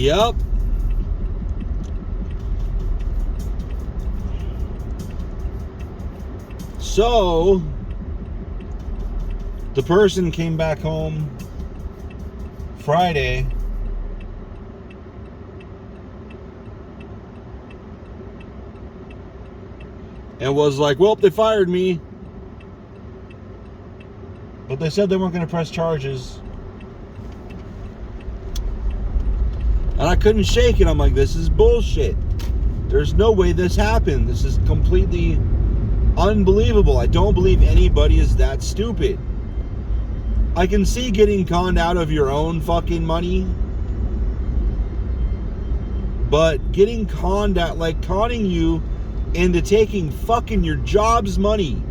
Yep. So, the person came back home Friday and was like, well, they fired me. But they said they weren't going to press charges. And I couldn't shake it. I'm like, this is bullshit. There's no way this happened. This is completely unbelievable. I don't believe anybody is that stupid. I can see getting conned out of your own fucking money. But getting conned out, like conning you into taking fucking your job's money,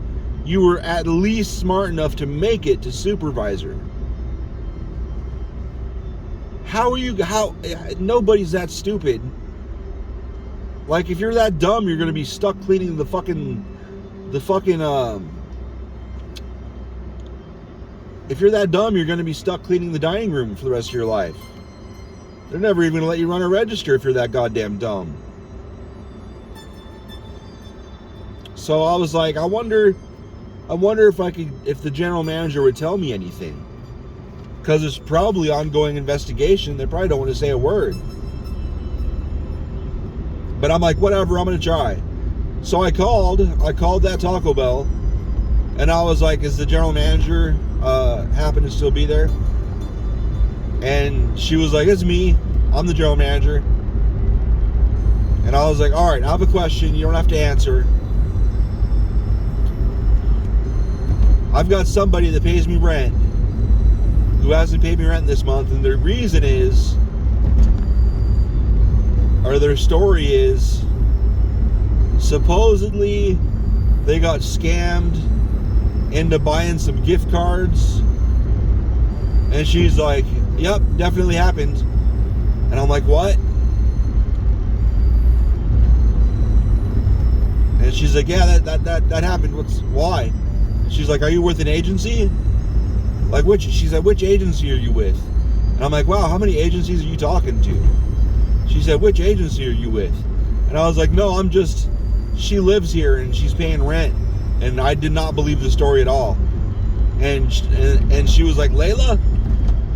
you were at least smart enough to make it to supervisor. Nobody's that stupid. Like, if you're that dumb, you're gonna be stuck cleaning if you're that dumb, you're gonna be stuck cleaning the dining room for the rest of your life. They're never even gonna let you run a register if you're that goddamn dumb. So I was like, I wonder if the general manager would tell me anything. Because it's probably ongoing investigation. They probably don't want to say a word. But I'm like, whatever, I'm going to try. So I called that Taco Bell. And I was like, is the general manager happen to still be there? And she was like, it's me. I'm the general manager. And I was like, all right, I have a question. You don't have to answer. I've got somebody that pays me rent who hasn't paid me rent this month, and the reason is, or their story is, supposedly they got scammed into buying some gift cards. And she's like, yep, definitely happened. And I'm like, what? And she's like, yeah, that happened. Why? She's like, are you with an agency? Like, she's like, which agency are you with? And I'm like, wow, how many agencies are you talking to? She said, which agency are you with? And I was like, no, she lives here and she's paying rent. And I did not believe the story at all. And she was like, Layla?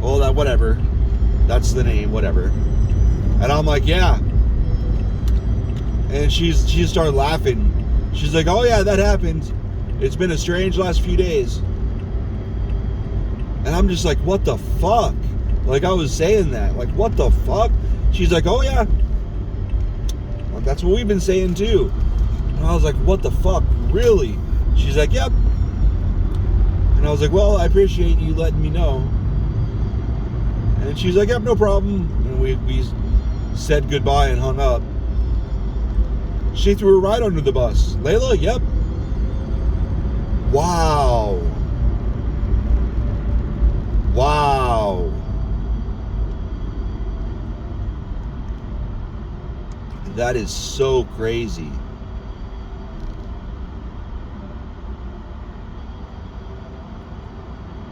Well, whatever. That's the name, whatever. And I'm like, yeah. And she started laughing. She's like, oh yeah, that happened. It's been a strange last few days. And I'm just like, what the fuck? Like, I was saying that. Like, what the fuck? She's like, oh yeah. Well, that's what we've been saying too. And I was like, what the fuck? Really? She's like, yep. And I was like, well, I appreciate you letting me know. And she's like, yep, no problem. And we said goodbye and hung up. She threw her right under the bus. Layla, yep. Wow. Wow. That is so crazy.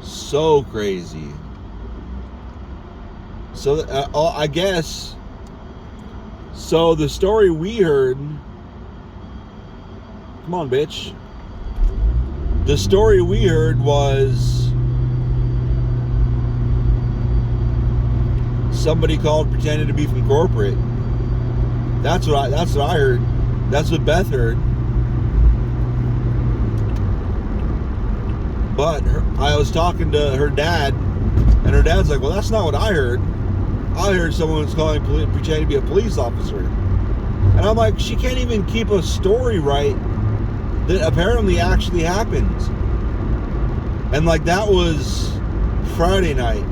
So crazy. So, I guess, so the story we heard, come on, bitch. The story we heard was somebody called pretending to be from corporate. That's what I heard. That's what Beth heard. But I was talking to her dad, and her dad's like, well, that's not what I heard. I heard someone was pretending to be a police officer. And I'm like, she can't even keep a story right that apparently actually happened. And like, that was Friday night.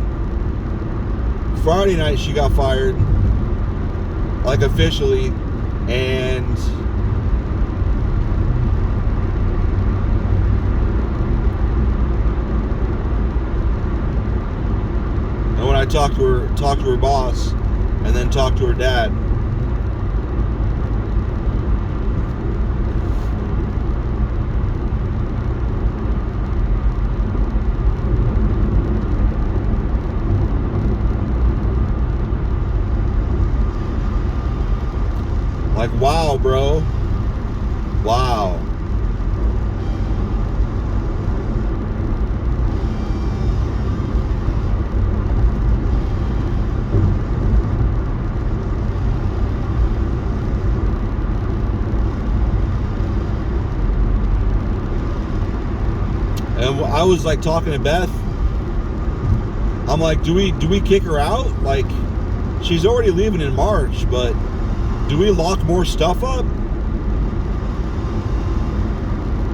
Friday night she got fired, like, officially. And when I talked to her boss, and then talked to her dad, Wow. And I was like talking to Beth. I'm like, do we kick her out? Like, she's already leaving in March, but do we lock more stuff up?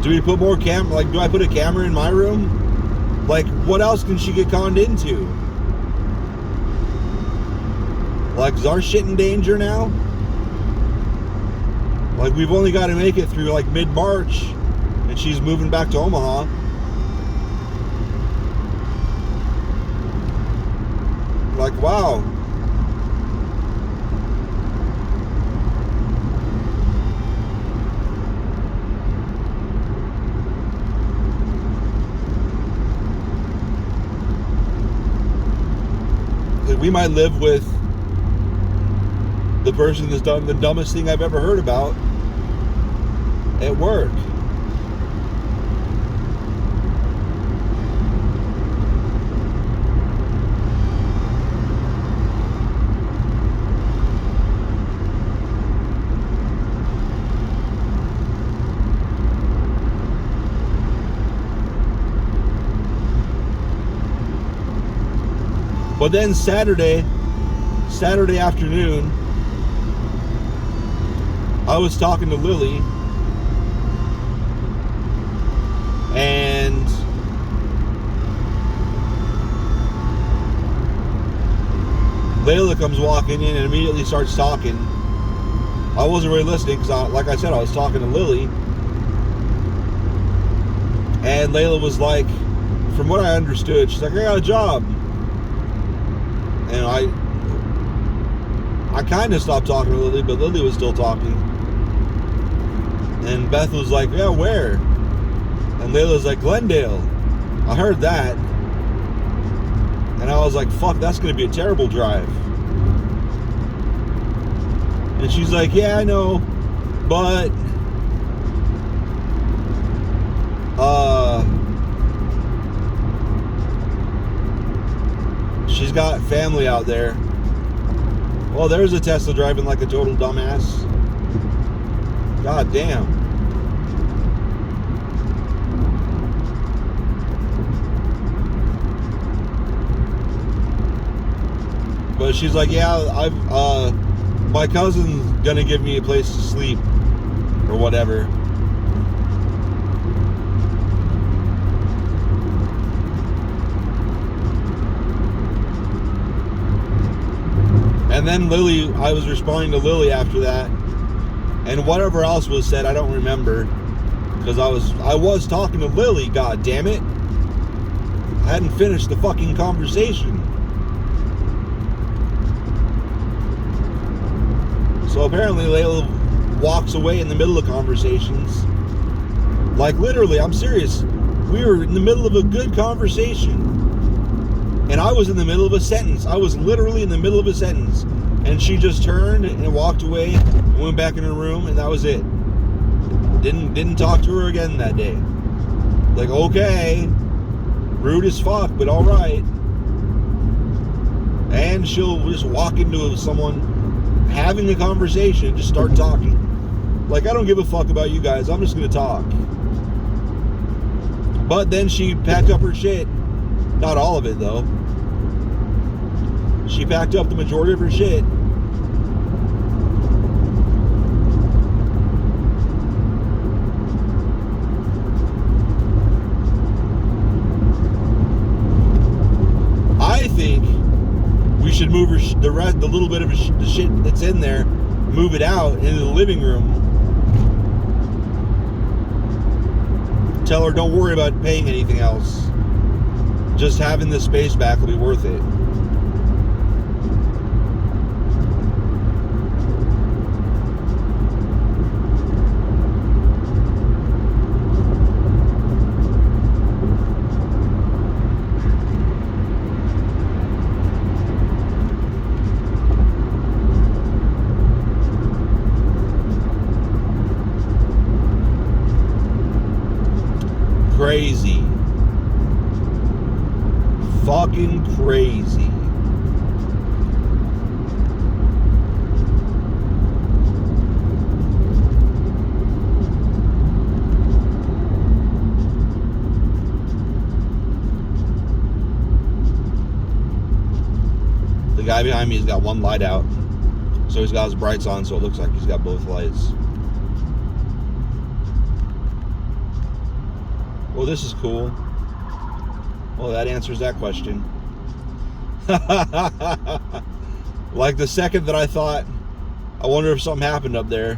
Do we put more like, do I put a camera in my room? Like, what else can she get conned into? Like, is our shit in danger now? Like, we've only got to make it through like mid-March, and she's moving back to Omaha. Like, wow. Like, we might live with the person that's done the dumbest thing I've ever heard about at work. But then Saturday afternoon, I was talking to Lily, and Layla comes walking in and immediately starts talking. I wasn't really listening because, like I said, I was talking to Lily, and Layla was like, from what I understood, she's like, I got a job. And I kind of stopped talking to Lily, but Lily was still talking. And Beth was like, yeah, where? And Layla's like, Glendale. I heard that. And I was like, fuck, that's going to be a terrible drive. And she's like, yeah, I know, but she's got family out there. Well, there's a Tesla driving like a total dumbass. God damn. But she's like, yeah, my cousin's gonna give me a place to sleep or whatever. And then Lily, I was responding to Lily after that, and whatever else was said, I don't remember, because I was talking to Lily. God damn it! I hadn't finished the fucking conversation. So apparently Layla walks away in the middle of conversations. Like, literally, I'm serious. We were in the middle of a good conversation. And I was in the middle of a sentence. I was literally in the middle of a sentence. And she just turned and walked away and went back in her room, and that was it. Didn't talk to her again that day. Like, okay. Rude as fuck, but alright. And she'll just walk into someone having a conversation and just start talking. Like, I don't give a fuck about you guys. I'm just gonna talk. But then she packed up her shit. Not all of it, though. She packed up the majority of her shit. I think we should move her, the little bit of the shit that's in there, move it out into the living room. Tell her don't worry about paying anything else. Just having this space back will be worth it. crazy. Fucking crazy. The guy behind me has got one light out. So he's got his brights on, so it looks like he's got both lights. Well, this is cool. Well, that answers that question. Like the second that I thought, I wonder if something happened up there,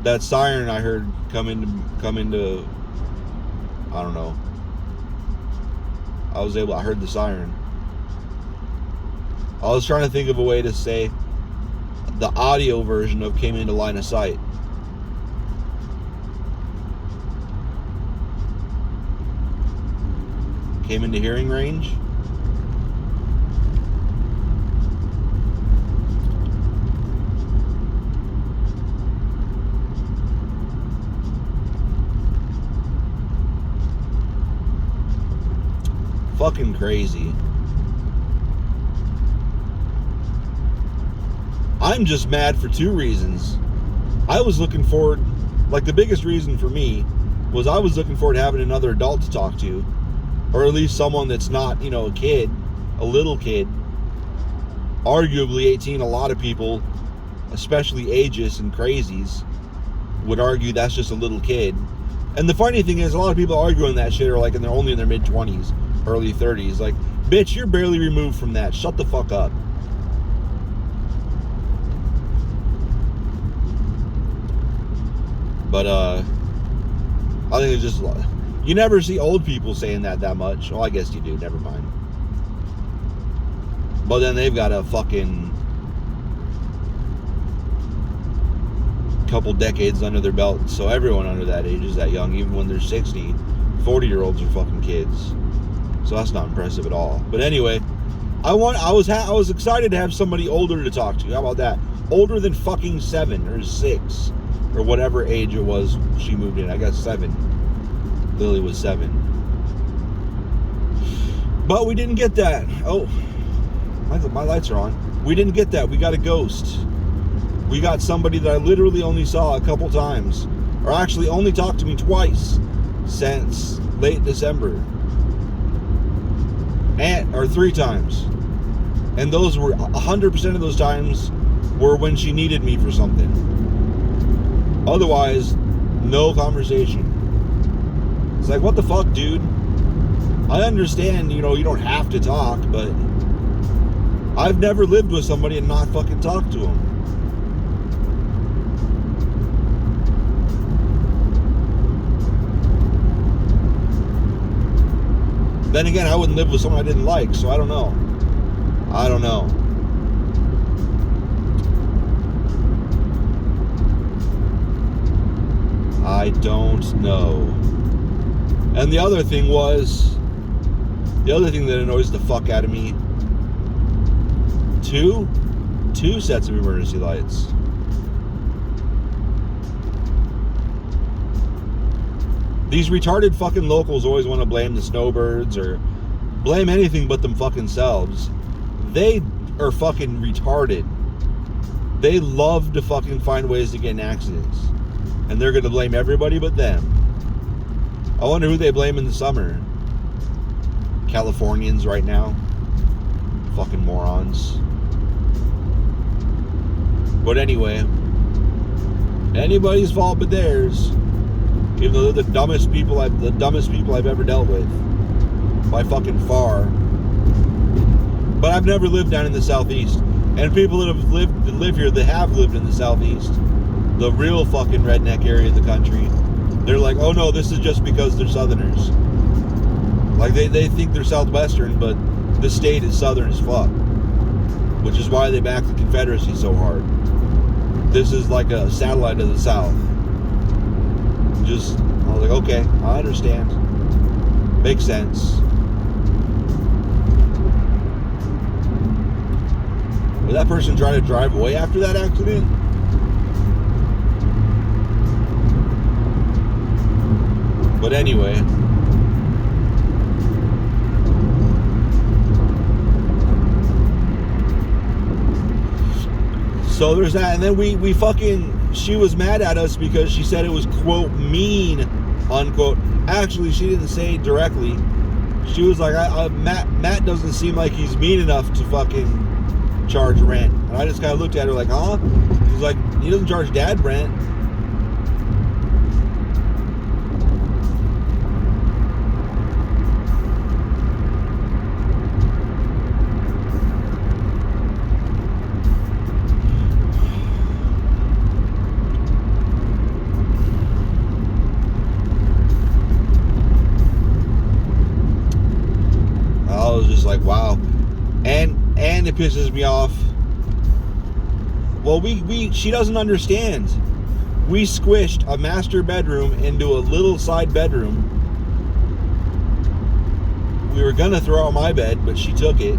that siren I heard come into, I don't know. I heard the siren. I was trying to think of a way to say the audio version of came into line of sight. Came into hearing range. Fucking crazy. I'm just mad for two reasons. I was looking forward, like the biggest reason for me was I was looking forward to having another adult to talk to, or at least someone that's not, you know, a kid, a little kid. Arguably 18, a lot of people, especially ageist and crazies, would argue that's just a little kid. And the funny thing is, a lot of people arguing that shit are like only in their mid-20s, early 30s. Like, bitch, you're barely removed from that. Shut the fuck up. But I think it's just, you never see old people saying that much. Well, I guess you do, never mind. But then they've got a fucking couple decades under their belt. So everyone under that age is that young. Even when they're 60, 40-year-olds are fucking kids. So that's not impressive at all. But anyway, I was excited to have somebody older to talk to. How about that? Older than fucking 7 or 6. Or whatever age it was she moved in. I got 7. Lily was 7. But we didn't get that. Oh, my lights are on. We didn't get that. We got a ghost. We got somebody that I literally only saw a couple times. Or actually only talked to me twice since late December. Or 3 times. And those were 100% of those times were when she needed me for something. Otherwise, no conversation. It's like, what the fuck, dude? I understand, you know, you don't have to talk, but I've never lived with somebody and not fucking talked to them. Then again, I wouldn't live with someone I didn't like, so I don't know. I don't know. I don't know. And the other thing that annoys the fuck out of me, two sets of emergency lights. These retarded fucking locals always want to blame the snowbirds or blame anything but them fucking selves. They are fucking retarded. They love to fucking find ways to get in accidents. And they're going to blame everybody but them. I wonder who they blame in the summer. Californians right now. Fucking morons. But anyway, anybody's fault but theirs. Even though they're the dumbest people I've ever dealt with. By fucking far. But I've never lived down in the southeast. And people that live here, that have lived in the southeast, the real fucking redneck area of the country, they're like, oh no, this is just because they're southerners. Like they think they're southwestern, but the state is southern as fuck. Which is why they back the Confederacy so hard. This is like a satellite of the South. I was like, okay, I understand. Makes sense. Would that person try to drive away after that accident? But anyway, So there's that, and then we fucking, she was mad at us because she said it was, quote, mean, unquote. Actually, she didn't say it directly. She was like, Matt doesn't seem like he's mean enough to fucking charge rent. And I just kind of looked at her like, huh? She's like, he doesn't charge dad rent. I was just like, wow. And it pisses me off. Well, she doesn't understand. We squished a master bedroom into a little side bedroom. We were gonna throw out my bed, but she took it.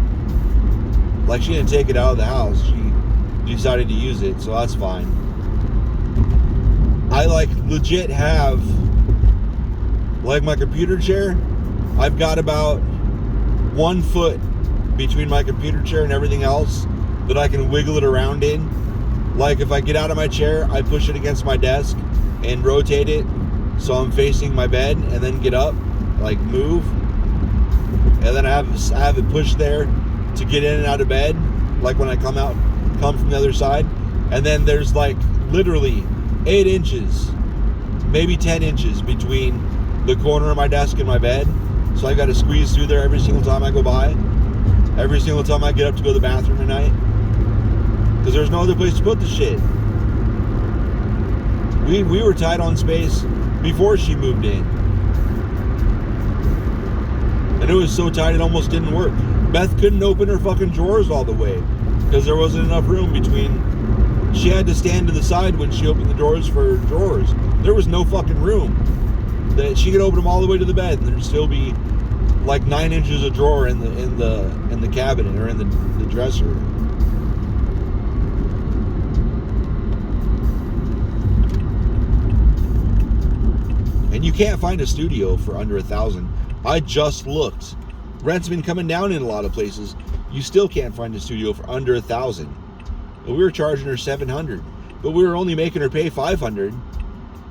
Like, she didn't take it out of the house. She decided to use it, so that's fine. I like legit have, like, my computer chair. I've got about 1 foot between my computer chair and everything else that I can wiggle it around in. Like, if I get out of my chair, I push it against my desk and rotate it so I'm facing my bed, and then get up, like move, and then I have it pushed there to get in and out of bed, like when I come from the other side. And then there's like literally 8 inches, maybe 10 inches between the corner of my desk and my bed. So I got to squeeze through there every single time I go by, every single time I get up to go to the bathroom at night, because there's no other place to put the shit. We were tight on space before she moved in, and it was so tight it almost didn't work. Beth couldn't open her fucking drawers all the way because there wasn't enough room between. She had to stand to the side when she opened the drawers for her drawers. There was no fucking room. That she could open them all the way to the bed, and there'd still be like 9 inches of drawer in the cabinet or in the dresser. And you can't find a studio for under $1,000. I just looked. Rent's been coming down in a lot of places. You still can't find a studio for under $1,000. We were charging her $700, but we were only making her pay $500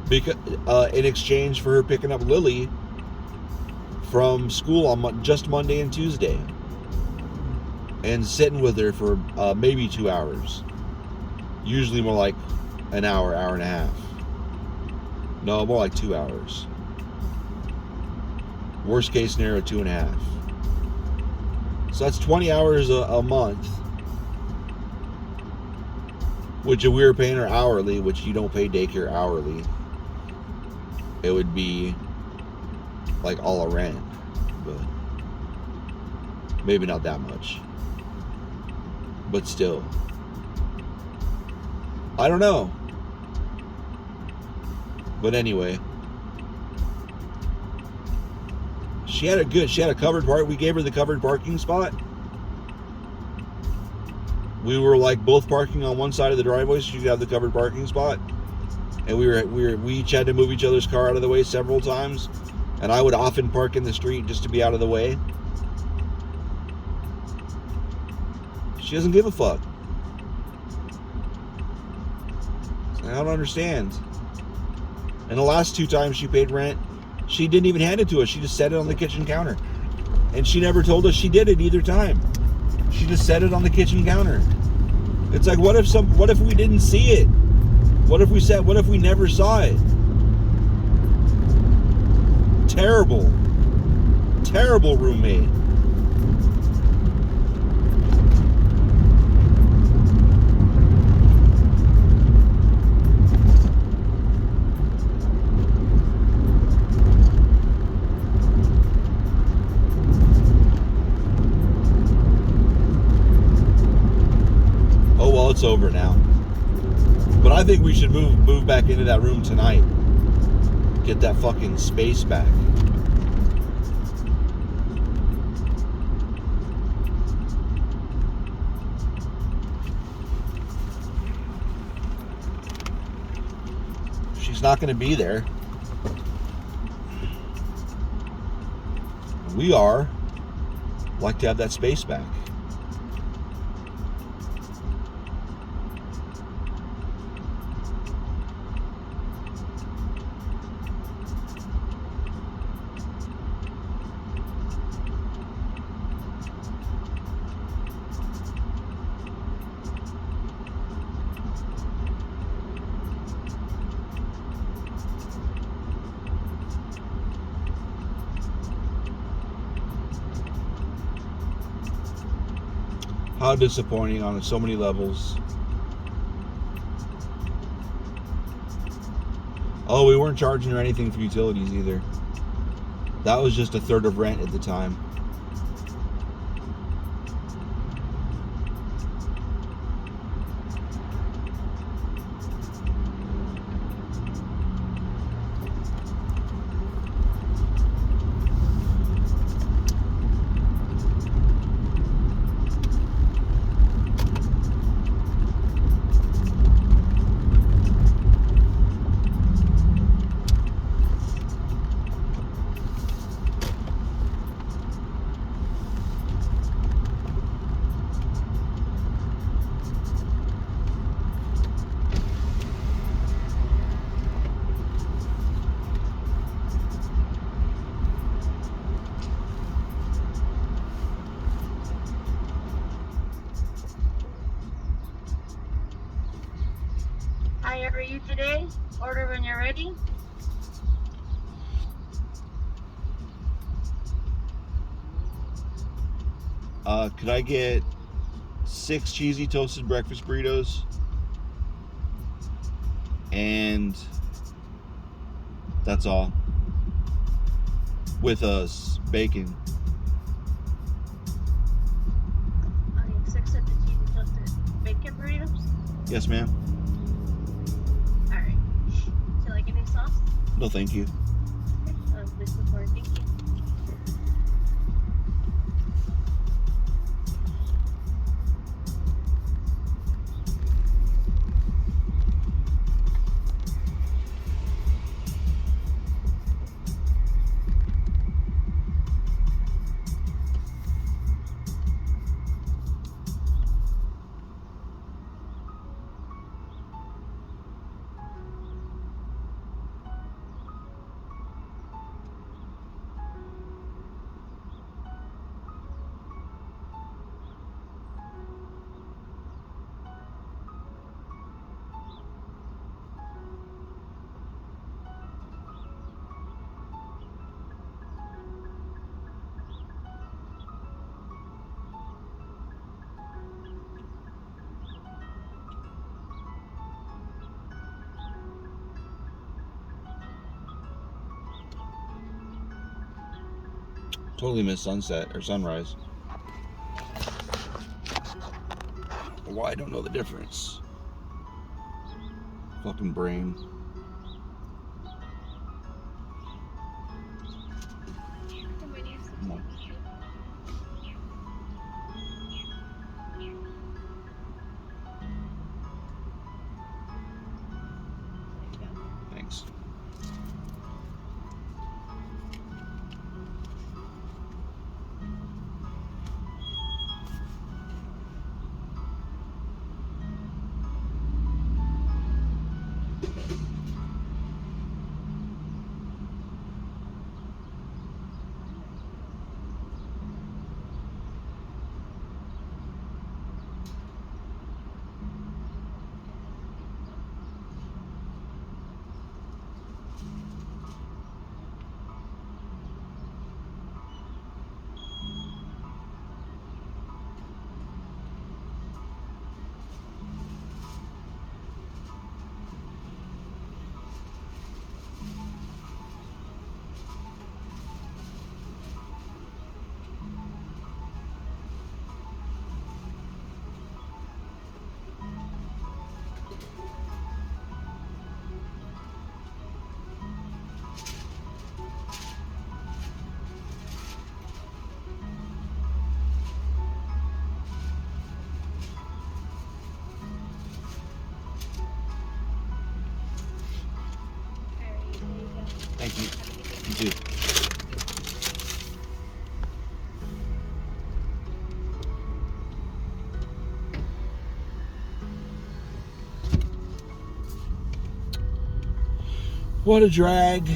because in exchange for her picking up Lily from school on just Monday and Tuesday, and sitting with her for maybe 2 hours. Usually more like an hour, hour and a half. No, more like 2 hours. Worst case scenario, 2.5. So that's 20 hours a month, which if we were paying her hourly, which you don't pay daycare hourly, it would be like all a rent, but maybe not that much. But still, I don't know. But anyway, she had a covered park. We gave her the covered parking spot. We were like both parking on one side of the driveway, so she could have the covered parking spot. And we each had to move each other's car out of the way several times. And I would often park in the street just to be out of the way. She doesn't give a fuck. I don't understand. And the last 2 times she paid rent, she didn't even hand it to us. She just set it on the kitchen counter. And she never told us she did it either time. She just set it on the kitchen counter. It's like, what if we didn't see it? What if we never saw it? Terrible. Terrible roommate. Oh well, it's over now. But I think we should move back into that room tonight. Get that fucking space back. She's not going to be there. We are. Like to have that space back. How disappointing on so many levels. Oh, we weren't charging her anything for utilities either. That was just a third of rent at the time. Hi, how are you today? Order when you're ready. Could I get 6 cheesy toasted breakfast burritos? And that's all. With bacon. Okay, 6 of the cheesy toasted bacon burritos. Yes, ma'am. Alright. Would you like any sauce? No, thank you. Okay, this is for thank you. Totally missed sunset or sunrise. Why I don't know the difference. Fucking brain. Come on. Thanks. Thank you. You too. What a drag.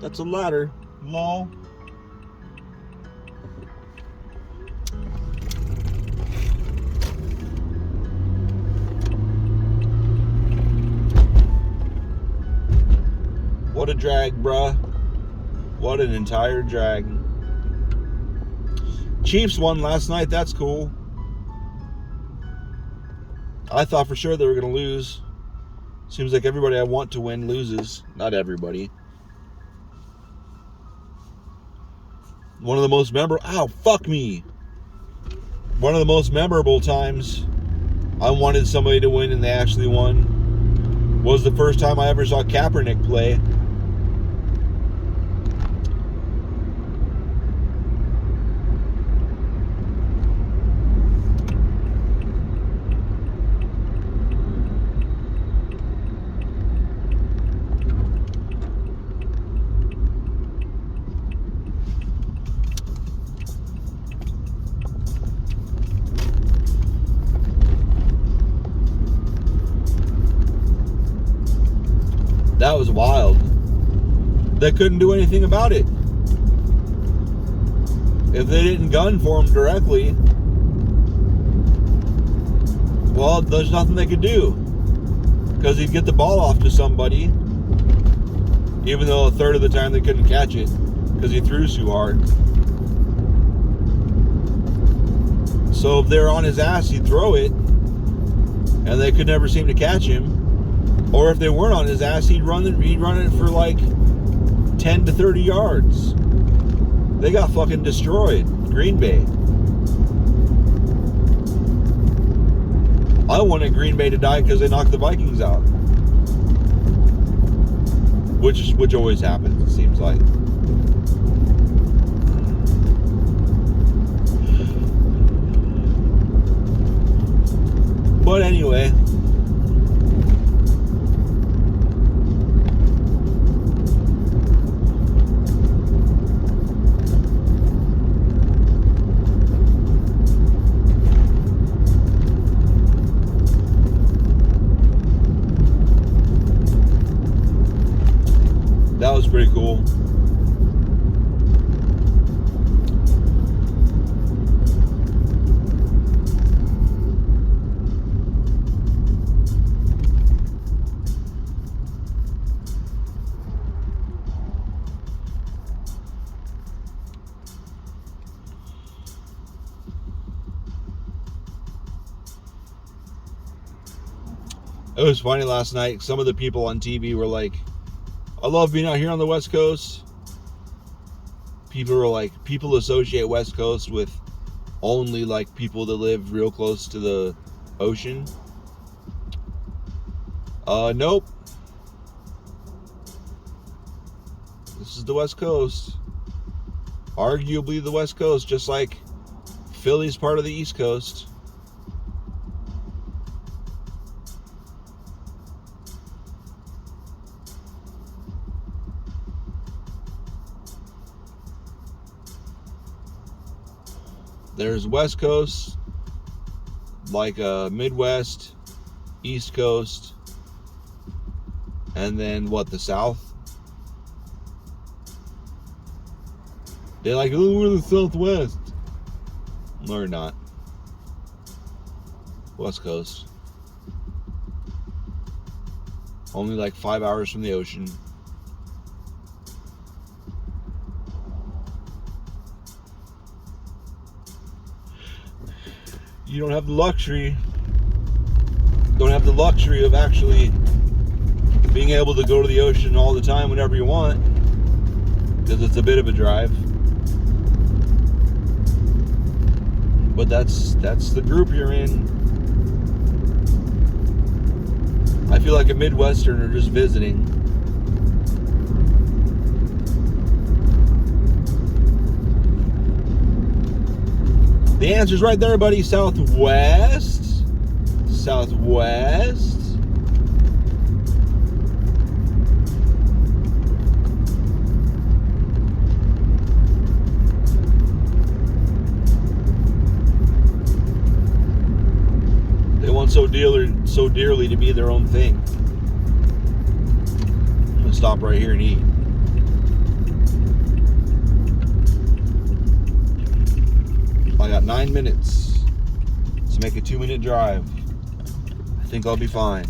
That's a ladder. Lol. What a drag, bruh. What an entire drag. Chiefs won last night. That's cool. I thought for sure they were going to lose. Seems like everybody I want to win loses. Not everybody. One of the most memorable... Ow, fuck me. One of the most memorable times I wanted somebody to win and they actually won was the first time I ever saw Kaepernick play. That was wild. They couldn't do anything about it. If they didn't gun for him directly, well, there's nothing they could do. Because he'd get the ball off to somebody, even though a third of the time they couldn't catch it because he threw too hard. So if they were on his ass, he'd throw it, and they could never seem to catch him. Or if they weren't on his ass, he'd run it for like 10 to 30 yards. They got fucking destroyed. Green Bay. I wanted Green Bay to die because they knocked the Vikings out. Which always happens, it seems like. But anyway... that was pretty cool. It was funny last night. Some of the people on TV were like, I love being out here on the West Coast. People were like, people associate West Coast with only like people that live real close to the ocean. Nope. This is the West Coast. Arguably the West Coast, just like Philly's part of the East Coast. There's West Coast, like Midwest, East Coast, and then what, the South? They're like, oh, we're the Southwest. No, we're not. West Coast. Only like 5 hours from the ocean. You don't have the luxury of actually being able to go to the ocean all the time whenever you want, because it's a bit of a drive. But that's the group you're in. I feel like a Midwesterner just visiting. The answer's right there, buddy. Southwest. Southwest. They want so dearly to be their own thing. I'm gonna stop right here and eat. I got 9 minutes to make a 2-minute drive. I think I'll be fine.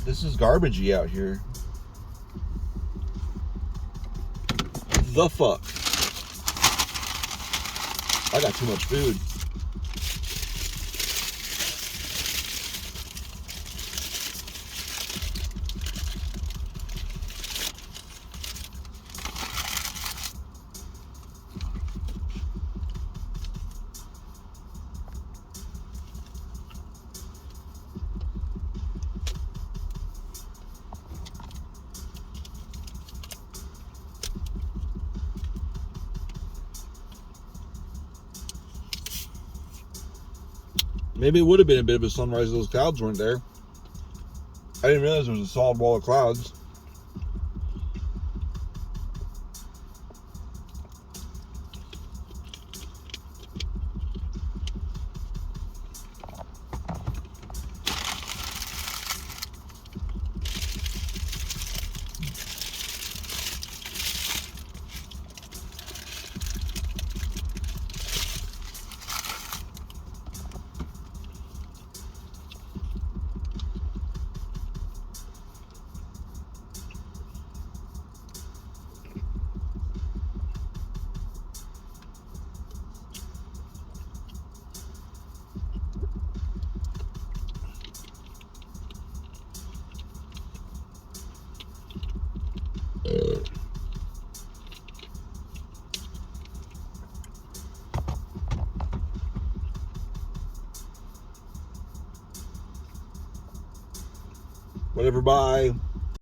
This is garbagey out here. The fuck? I got too much food. Maybe it would have been a bit of a sunrise if those clouds weren't there. I didn't realize there was a solid wall of clouds. Whatever, bye.